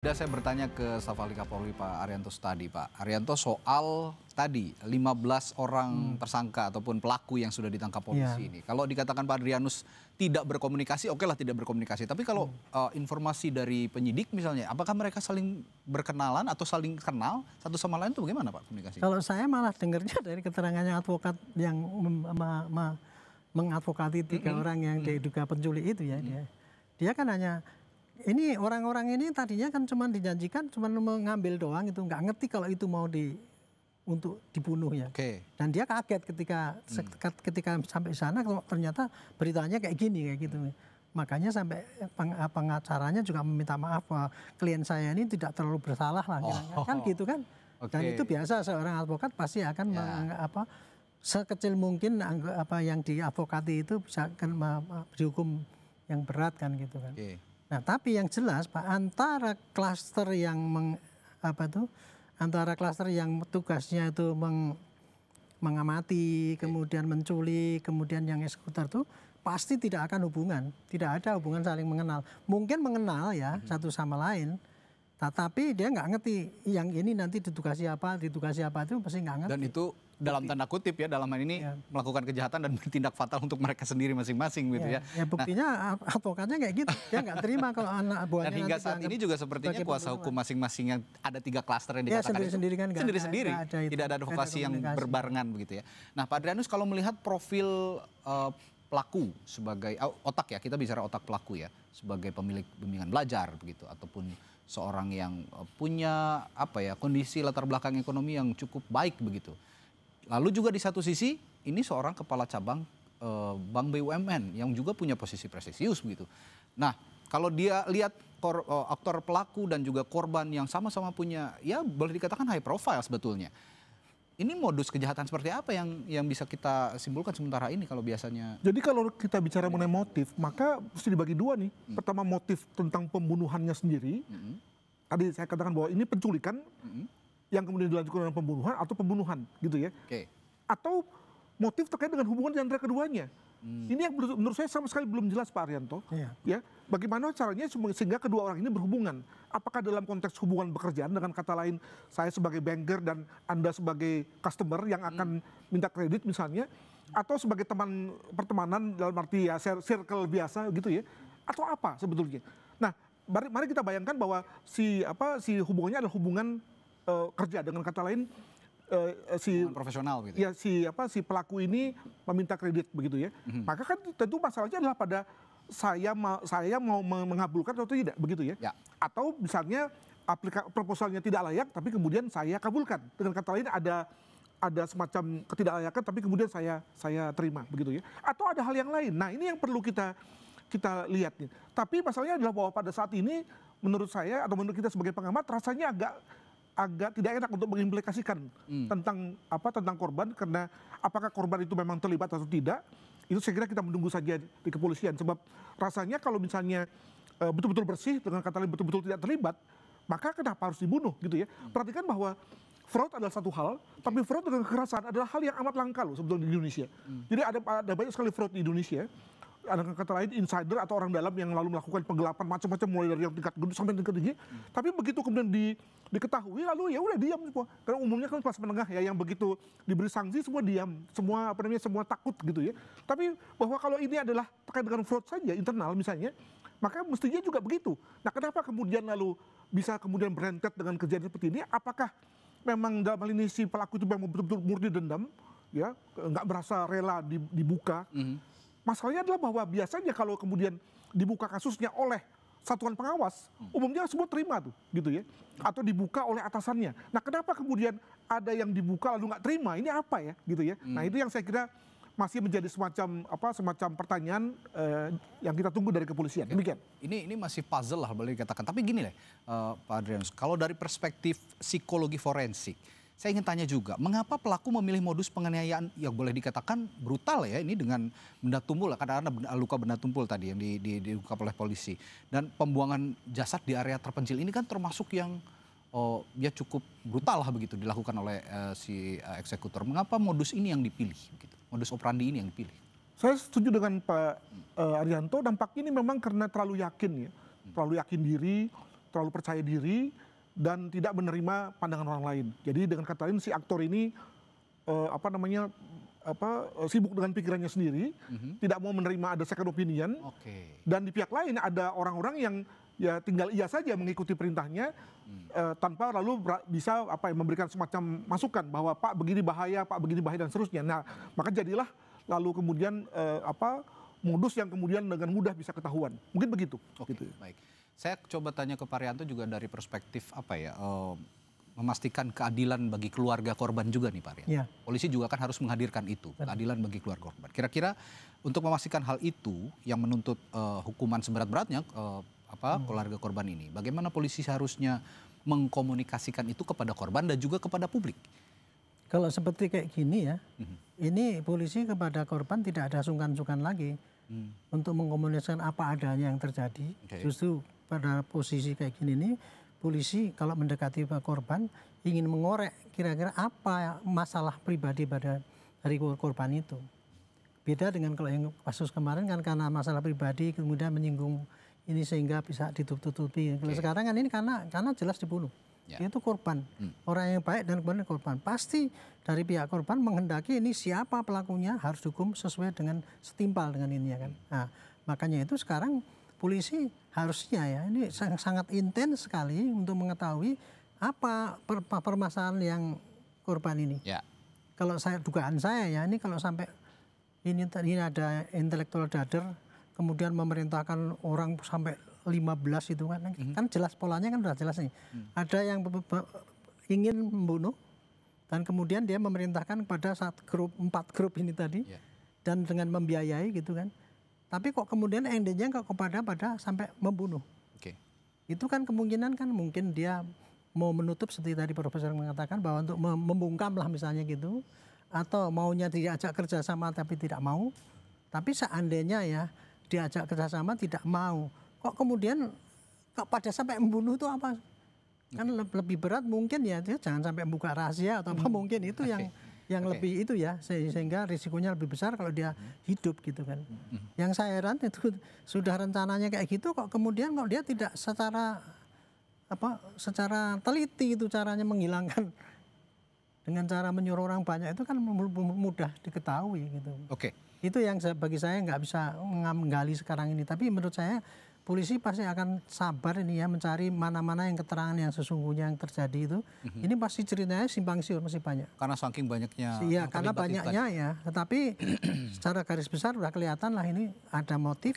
Sudah saya bertanya ke staf ahli Kapolri Pak Arianto tadi, Pak Arianto, soal tadi 15 orang tersangka ataupun pelaku yang sudah ditangkap polisi ini. Kalau dikatakan Pak Adrianus tidak berkomunikasi, oke lah tidak berkomunikasi. Tapi kalau informasi dari penyidik misalnya, apakah mereka saling berkenalan atau saling kenal satu sama lain itu bagaimana Pak komunikasi? Kalau saya malah dengarnya dari keterangannya advokat yang mengadvokati tiga orang yang diduga penculik itu ya. Dia kan hanya ini orang-orang ini tadinya kan cuma dijanjikan cuma mengambil doang itu, nggak ngerti kalau itu mau untuk dibunuh ya. Dan dia kaget ketika sampai sana ternyata beritanya kayak gini kayak gitu. Makanya sampai pengacaranya juga meminta maaf bahwa klien saya ini tidak terlalu bersalah lah kan gitu kan. Dan itu biasa seorang advokat pasti akan sekecil mungkin yang diadvokati itu bisa dihukum yang berat kan gitu kan. Nah, tapi yang jelas Pak, antara klaster yang tugasnya itu mengamati, kemudian menculik, kemudian yang eksekutor itu pasti tidak akan tidak ada hubungan saling mengenal. Mungkin mengenal ya satu sama lain, tetapi dia nggak ngerti yang ini nanti ditugasi apa itu pasti nggak ngerti. Dan itu dalam tanda kutip ya, dalam hal ini melakukan kejahatan dan bertindak fatal untuk mereka sendiri masing-masing gitu ya. Ya buktinya advokatnya kayak gitu, dia nggak terima kalau anak buahnya. Dan hingga saat ini juga sepertinya kuasa hukum masing-masing yang ada 3 klaster yang dikatakan sendiri-sendiri kan sendiri-sendiri, tidak ada advokasi yang berbarengan begitu ya. Nah Pak Adrianus, kalau melihat profil pelaku sebagai otak ya, kita bicara otak pelaku ya, sebagai pemilik bimbingan belajar begitu, ataupun seorang yang punya kondisi latar belakang ekonomi yang cukup baik begitu. Lalu juga di satu sisi ini seorang kepala cabang Bank BUMN yang juga punya posisi prestisius begitu. Nah, kalau dia lihat aktor pelaku dan juga korban yang sama-sama punya, ya boleh dikatakan high profile sebetulnya. Ini modus kejahatan seperti apa yang bisa kita simpulkan sementara ini kalau biasanya? Jadi kalau kita bicara mengenai motif, maka mesti dibagi dua nih. Pertama, motif tentang pembunuhannya sendiri. Tadi saya katakan bahwa ini penculikan yang kemudian dilanjutkan dengan pembunuhan atau pembunuhan gitu ya. Atau motif terkait dengan hubungan di antara keduanya. Ini yang menurut saya sama sekali belum jelas Pak Arianto. Ya, bagaimana caranya sehingga kedua orang ini berhubungan? Apakah dalam konteks hubungan pekerjaan, dengan kata lain saya sebagai banker dan Anda sebagai customer yang akan minta kredit misalnya, atau sebagai teman pertemanan dalam arti ya circle biasa gitu ya, atau apa sebetulnya? Nah, mari kita bayangkan bahwa si hubungannya adalah hubungan kerja, dengan kata lain profesional gitu. Ya si pelaku ini meminta kredit begitu ya. Maka kan tentu masalahnya adalah pada saya mau mengabulkan atau tidak begitu ya. Atau misalnya proposalnya tidak layak tapi kemudian saya kabulkan. Dengan kata lain ada semacam ketidaklayakan tapi kemudian saya terima begitu ya. Atau ada hal yang lain. Nah, ini yang perlu kita lihat nih. Tapi masalahnya adalah bahwa pada saat ini menurut saya atau menurut kita sebagai pengamat rasanya agak tidak enak untuk mengimplikasikan tentang korban, karena apakah korban itu memang terlibat atau tidak, itu saya kira kita menunggu saja di kepolisian. Sebab rasanya kalau misalnya betul-betul bersih, dengan kata lain betul-betul tidak terlibat, maka kenapa harus dibunuh gitu ya. Perhatikan bahwa fraud adalah satu hal, tapi fraud dengan kekerasan adalah hal yang amat langka loh sebetulnya di Indonesia. Jadi ada banyak sekali fraud di Indonesia. Ada kata lain insider atau orang dalam yang lalu melakukan penggelapan macam-macam mulai dari yang tingkat gedung sampai tingkat tinggi. Tapi begitu kemudian diketahui lalu ya udah diam semua. Karena umumnya kan kelas menengah ya yang begitu diberi sanksi semua diam, semua takut gitu ya. Tapi bahwa kalau ini adalah terkait dengan fraud saja internal misalnya, maka mestinya juga begitu. Nah, kenapa kemudian lalu bisa kemudian berentet dengan kejadian seperti ini? Apakah memang dalam hal ini si pelaku itu memang betul-betul murni dendam, ya nggak merasa rela dibuka? Masalahnya adalah bahwa biasanya kalau kemudian dibuka kasusnya oleh satuan pengawas, umumnya semua terima tuh, gitu ya. Atau dibuka oleh atasannya. Nah, kenapa kemudian ada yang dibuka lalu nggak terima? Ini apa ya, gitu ya. Nah, itu yang saya kira masih menjadi semacam pertanyaan yang kita tunggu dari kepolisian. Demikian. Ini masih puzzle lah boleh dikatakan. Tapi gini lah, Pak Adrianus, kalau dari perspektif psikologi forensik, saya ingin tanya juga, mengapa pelaku memilih modus penganiayaan yang boleh dikatakan brutal ya, ini dengan benda tumpul, kadang-kadang luka benda tumpul tadi yang diungkap oleh polisi. Dan pembuangan jasad di area terpencil ini kan termasuk yang ya cukup brutal lah begitu dilakukan oleh si eksekutor. Mengapa modus ini yang dipilih begitu? Modus operandi ini yang dipilih? Saya setuju dengan Pak Arianto, dampaknya ini memang karena terlalu yakin ya. Terlalu yakin diri, terlalu percaya diri dan tidak menerima pandangan orang lain. Jadi dengan kata lain si aktor ini sibuk dengan pikirannya sendiri, tidak mau menerima ada second opinion. Dan di pihak lain ada orang-orang yang ya tinggal iya saja mengikuti perintahnya tanpa lalu bisa memberikan semacam masukan bahwa Pak begini bahaya dan seterusnya. Nah, maka jadilah lalu kemudian modus yang kemudian dengan mudah bisa ketahuan. Mungkin begitu. Gitu. Baik. Saya coba tanya ke Pak Rianto juga dari perspektif memastikan keadilan bagi keluarga korban juga nih Pak Rianto. Ya. Polisi juga kan harus menghadirkan itu, keadilan bagi keluarga korban. Kira-kira untuk memastikan hal itu yang menuntut hukuman seberat-beratnya keluarga korban ini, bagaimana polisi seharusnya mengkomunikasikan itu kepada korban dan juga kepada publik? Kalau seperti kayak gini ya, ini polisi kepada korban tidak ada sungkan-sungkan lagi untuk mengkomunikasikan apa adanya yang terjadi. Justru pada posisi kayak gini nih, polisi kalau mendekati korban ingin mengorek kira-kira apa masalah pribadi dari korban itu. Beda dengan kalau yang kasus kemarin kan karena masalah pribadi kemudian menyinggung ini sehingga bisa ditutup-tutupi. Kalau sekarang kan ini karena jelas dibunuh. Itu korban, orang yang baik dan kemudian korban. Pasti dari pihak korban menghendaki ini siapa pelakunya harus dihukum sesuai dengan setimpal dengan ini ya kan. Nah, makanya itu sekarang polisi harusnya ya ini sangat intens sekali untuk mengetahui apa permasalahan yang korban ini. Kalau dugaan saya ya ini kalau sampai ini ada intelektual dader kemudian memerintahkan orang sampai 15 itu kan jelas polanya kan sudah jelas nih. Ada yang ingin membunuh dan kemudian dia memerintahkan kepada 4 grup ini tadi dan dengan membiayai gitu kan. Tapi kok kemudian endingnya kepada sampai membunuh. Itu kan kemungkinan kan mungkin dia mau menutup seperti tadi Profesor mengatakan bahwa untuk membungkam lah misalnya gitu. Atau maunya diajak kerjasama tapi tidak mau. Tapi seandainya ya diajak kerjasama tidak mau. Kok kemudian pada sampai membunuh itu apa? Kan lebih berat mungkin ya dia jangan sampai membuka rahasia atau apa mungkin itu yang lebih itu ya sehingga risikonya lebih besar kalau dia hidup gitu kan. Yang saya heran itu sudah rencananya kayak gitu kok kemudian kok dia tidak secara teliti itu caranya menghilangkan dengan cara menyuruh orang banyak itu kan mudah diketahui gitu. Itu yang bagi saya nggak bisa menggali sekarang ini. Tapi menurut saya polisi pasti akan sabar ini ya mencari mana-mana yang keterangan yang sesungguhnya yang terjadi itu. Ini pasti ceritanya simpang siur masih banyak. Karena saking banyaknya. Iya, karena banyaknya ya. Tetapi secara garis besar udah kelihatan lah ini ada motif,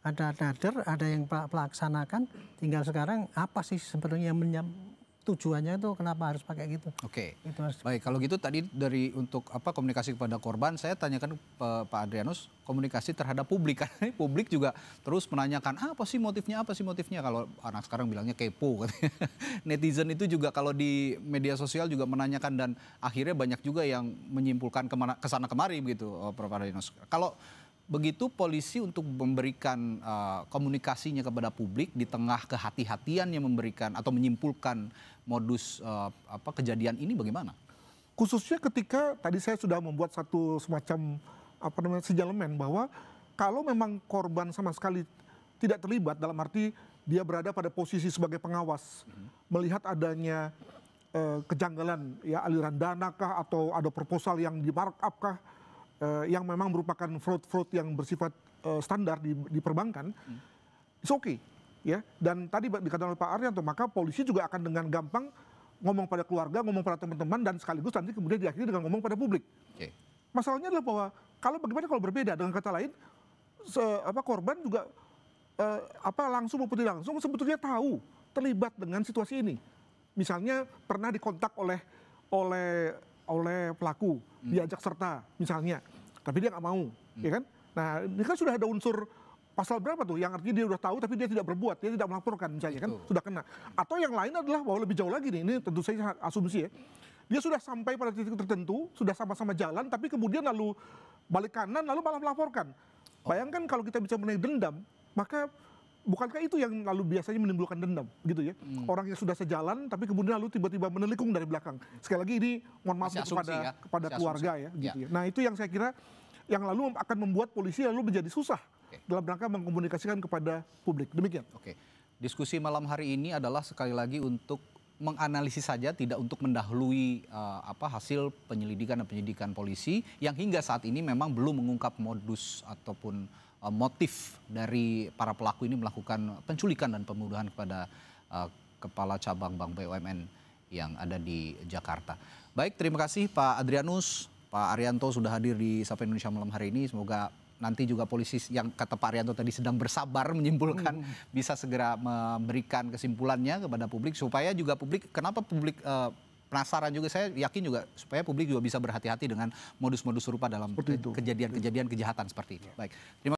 ada dader, ada yang pelaksanakan. Tinggal sekarang apa sih sebetulnya yang tujuannya itu kenapa harus pakai gitu. Itu baik, kalau gitu tadi dari untuk komunikasi kepada korban, saya tanyakan Pak Adrianus komunikasi terhadap publik. Karena publik juga terus menanyakan apa sih motifnya kalau anak sekarang bilangnya kepo. Netizen itu juga kalau di media sosial juga menanyakan dan akhirnya banyak juga yang menyimpulkan kesana kemari begitu Prof. Adrianus. Kalau begitu polisi untuk memberikan komunikasinya kepada publik di tengah kehati-hatian yang memberikan atau menyimpulkan modus kejadian ini bagaimana? Khususnya ketika tadi saya sudah membuat satu semacam sinyalemen bahwa kalau memang korban sama sekali tidak terlibat dalam arti dia berada pada posisi sebagai pengawas, melihat adanya kejanggalan ya aliran dana kah atau ada proposal yang di markup kah, yang memang merupakan fraud yang bersifat standar di perbankan, it's okay. Ya. Dan tadi dikatakan oleh Pak Arianto, maka polisi juga akan dengan gampang ngomong pada keluarga, ngomong pada teman-teman, dan sekaligus nanti kemudian diakhiri dengan ngomong pada publik. Masalahnya adalah bahwa bagaimana kalau berbeda, dengan kata lain, korban juga langsung maupun tidak langsung sebetulnya tahu terlibat dengan situasi ini. Misalnya pernah dikontak oleh pelaku, diajak serta misalnya, tapi dia nggak mau, ya kan? Nah, ini kan sudah ada unsur pasal berapa tuh, yang artinya dia udah tahu tapi dia tidak berbuat, dia tidak melaporkan misalnya kan, sudah kena. Atau yang lain adalah bahwa lebih jauh lagi nih, ini tentu saja asumsi ya, dia sudah sampai pada titik tertentu, sudah sama-sama jalan, tapi kemudian lalu balik kanan, lalu malah melaporkan. Bayangkan kalau kita bicara mengenai dendam, maka bukankah itu yang lalu biasanya menimbulkan dendam, gitu ya? Orang yang sudah sejalan, tapi kemudian lalu tiba-tiba menelikung dari belakang. Sekali lagi ini, mohon maaf kepada keluarga ya, gitu ya. Nah itu yang saya kira, yang lalu akan membuat polisi lalu menjadi susah dalam rangka mengkomunikasikan kepada publik. Demikian. Diskusi malam hari ini adalah sekali lagi untuk menganalisis saja, tidak untuk mendahului hasil penyelidikan dan penyidikan polisi yang hingga saat ini memang belum mengungkap modus ataupun motif dari para pelaku ini melakukan penculikan dan pembunuhan kepada kepala cabang Bank BUMN yang ada di Jakarta. Baik, terima kasih Pak Adrianus, Pak Arianto sudah hadir di Sapa Indonesia malam hari ini. Semoga nanti juga polisi yang kata Pak Arianto tadi sedang bersabar menyimpulkan bisa segera memberikan kesimpulannya kepada publik supaya juga publik, kenapa publik penasaran juga, saya yakin juga supaya publik juga bisa berhati-hati dengan modus-modus serupa dalam kejadian-kejadian kejahatan seperti ini. Baik, terima